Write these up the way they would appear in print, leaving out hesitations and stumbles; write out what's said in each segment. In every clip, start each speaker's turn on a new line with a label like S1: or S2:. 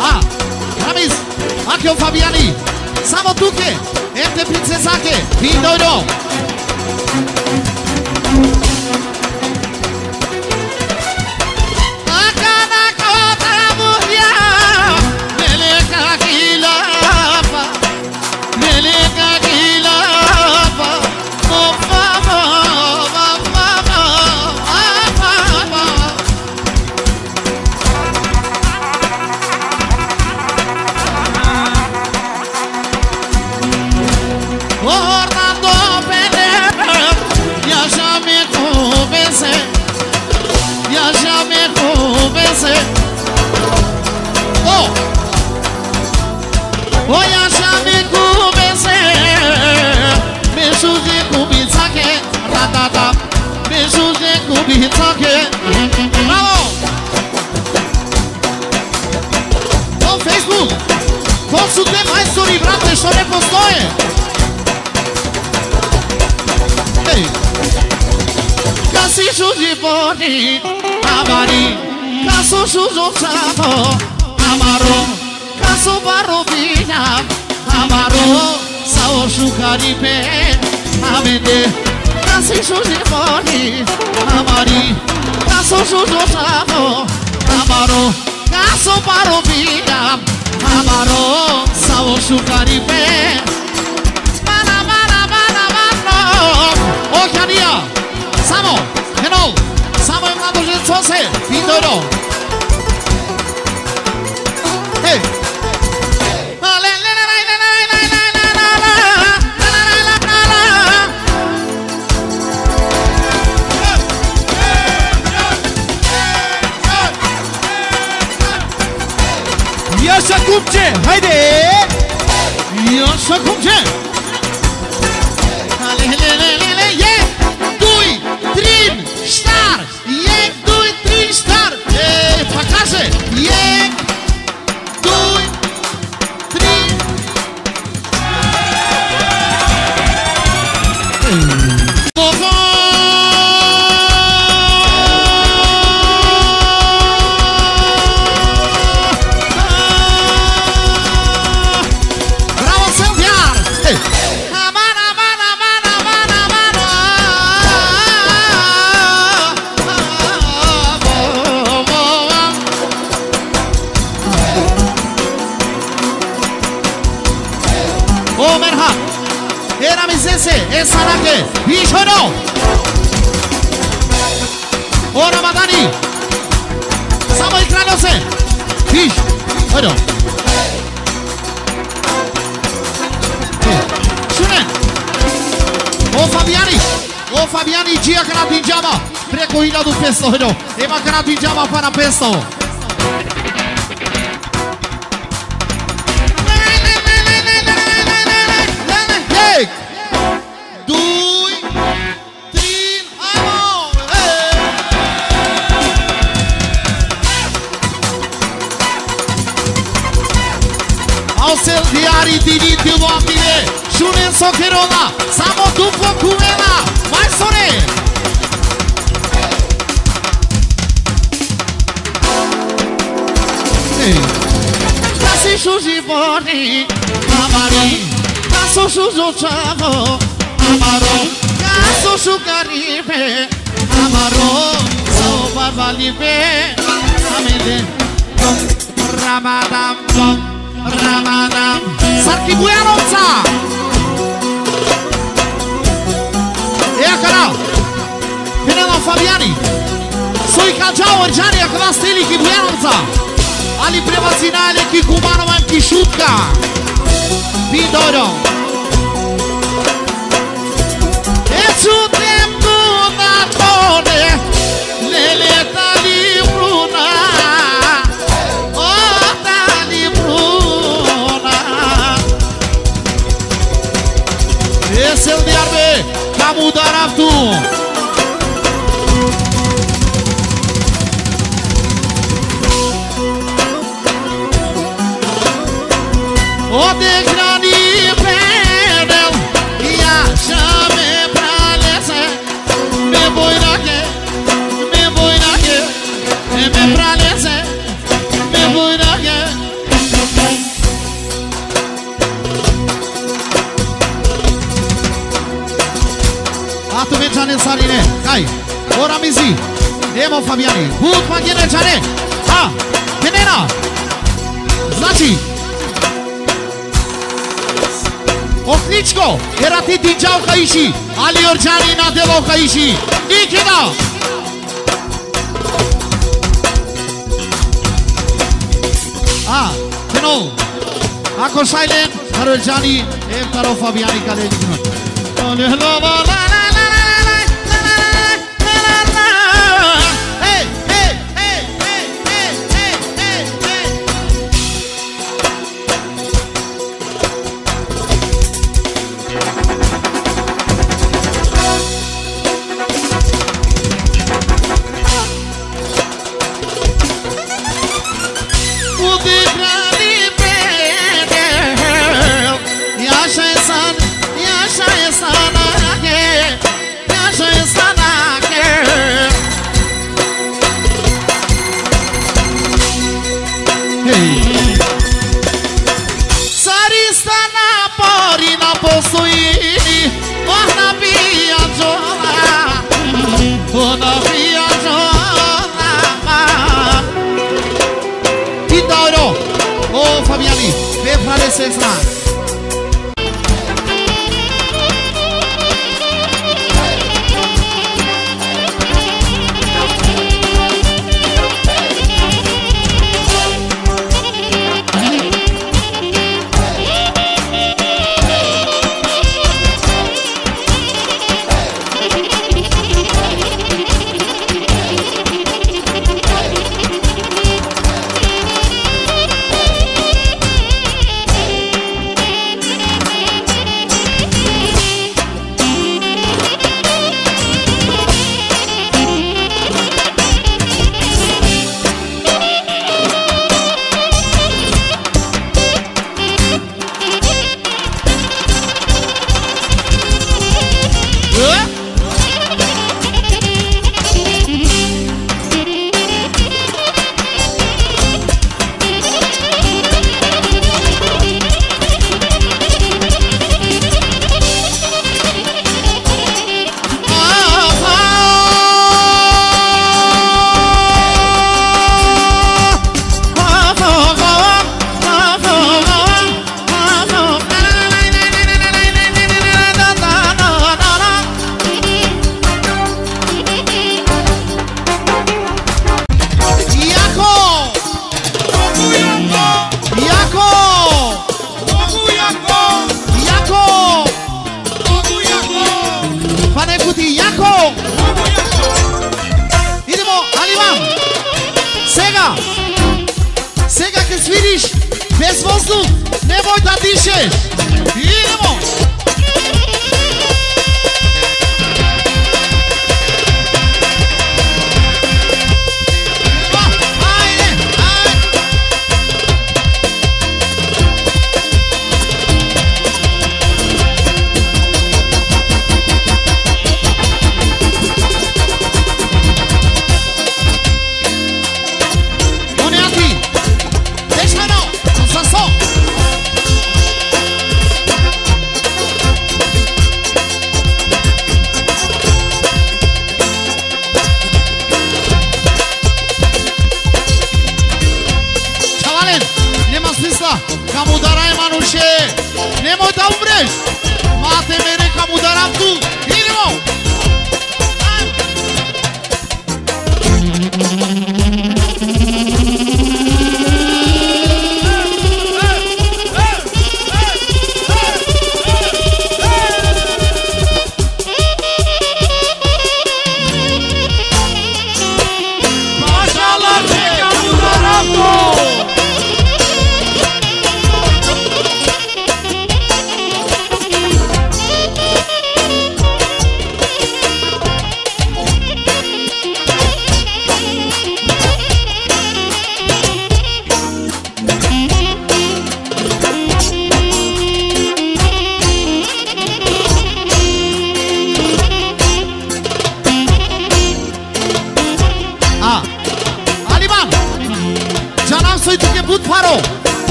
S1: Ah, Ramis, aqui é o Fabiani. Samo Tuque, entre Princesake, Vindoiro. Bravo! No Facebook, consultăm mai story, brate, și o repostoie. Hei! Ca si șuzi boni, amari, ca so șuzo ceavo, amaro, ca so baro vina, amaro, sa o șucari pe amende. Ca si șuzi boni, amari, ca so șuzo ceavo, amaro, ca so baro vina, amaro, sa o șucari pe Ochiania, Samo, Henol, Samo im mlado žencose, Vidoro. Hej!
S2: Yaşa Kupçe, haydi!
S1: Yaşa Kupçe! Esarake, Bishono, O Ramadani, Samo Ikranose, Bish, bueno, Shunen, O Fabiani, Gia Canapinjama, Precoila do Pesto, Ema Canapinjama para Pesto. Diari diniti uomini, Shunen Sokerola, Samo duplo Kumela, mai sore! Casi shuji boni, amari, caso shujo chavo, amaro, caso shukaribe, amaro, so barbalibe, amede, Ramadan, Ramadan, Sarki Bujanovca! Eja kanal! Penela Fabiani! Sojka Džao Rđani, ako vas teliki Bujanovca! Ali prevazinale ki Kumanova ki Šutka! Vidoro! Eću tempo na tone, leleta li bruna! Esse é o Diarbe, Camu Daraftu. O de grani pe Giane Sarine, hai, ora mizi, Emo Fabiani, Bud Magine Giane, ha, Kenena, Znači, Ohničko, era ti dinđao ka iši, Ali Orđani nadevao ka iši, Nikina! Keno, ako šajlen, Karo Orđani, Karo Fabiani ka le nikino.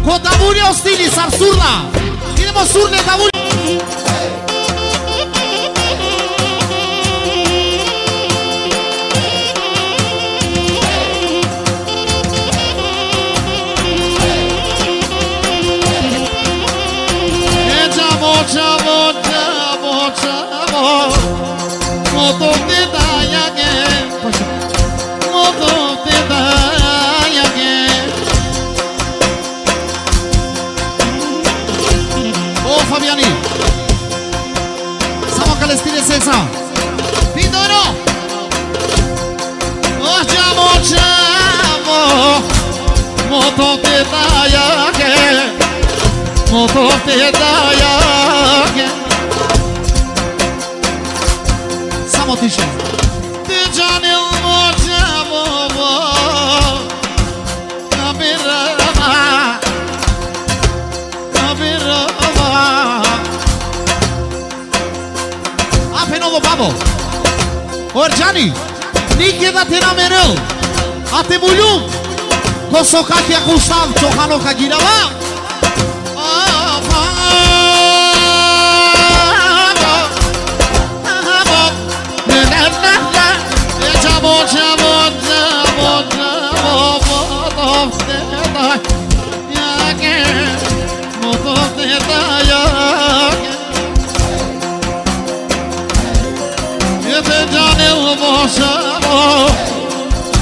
S1: Kodavuri ostili, sar surna. Idemo surne davuri. Alexa. Pindoro. Očamo, moto te dajake. Moto te dajake. Samo tiše. Ti džanil močamo, Novo babo. Orjani, nikada te namereu. Ate mulum. Kosokaki akustav chokano kagirava.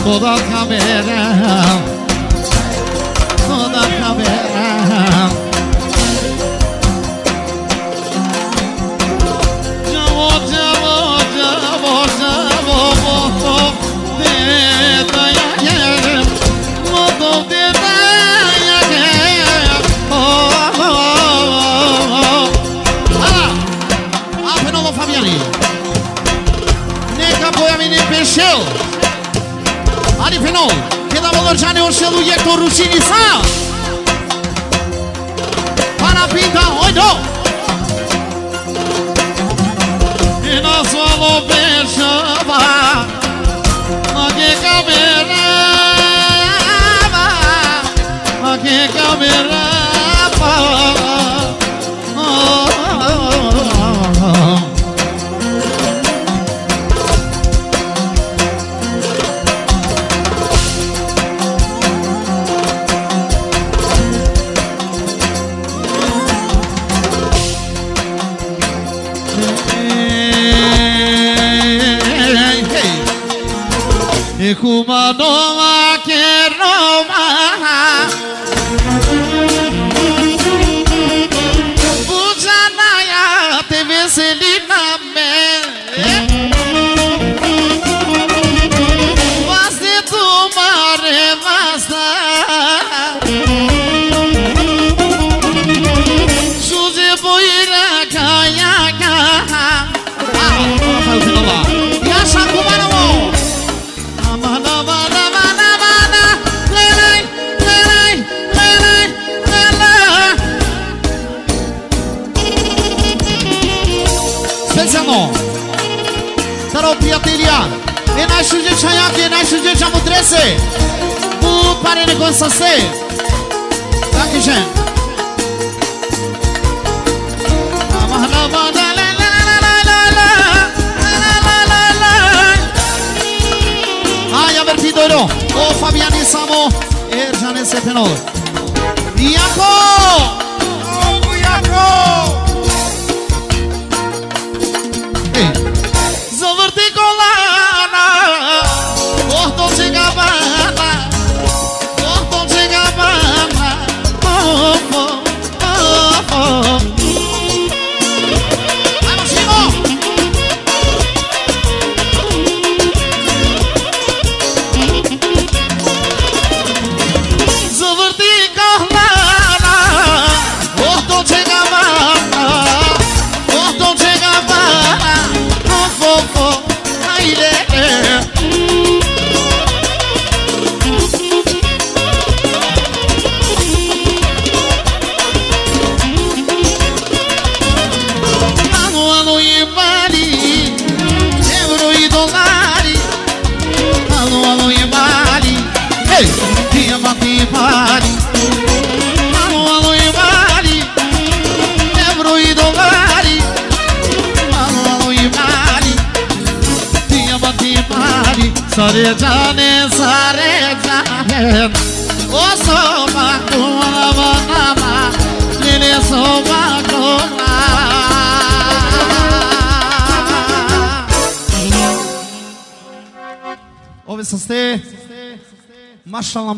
S1: Toda câmera, toda câmera. Jamo, moto de dayake, moto de dayake. Ape novo Fabiani. Neka boia mini peixeu. Ari final, queda Orjani Orșelu Iector Rușini sa. Para pinta, oi do. E na sua lobeșava, ma che camerava, ma che camerava. E kuma noma que Roma Bujanaya te veselina me Vaste tu mare vasta Suze boira kayaka Yasha kumano Specijalno Staro prijatelja E najšuđe čajake, najšuđe čamutrese Put pare nekon sa se Dankeschön Hai avvertito O Fabiani Samo Erjane Sepenor Iako Iako Zavârti colana Orton Gabbana Orton Gabbana Hai Massimo Zavârti colana Orton Gabbana Orton Gabbana Sare jane O soba kuna banama Lele soba kuna Ove sa ste Mašallah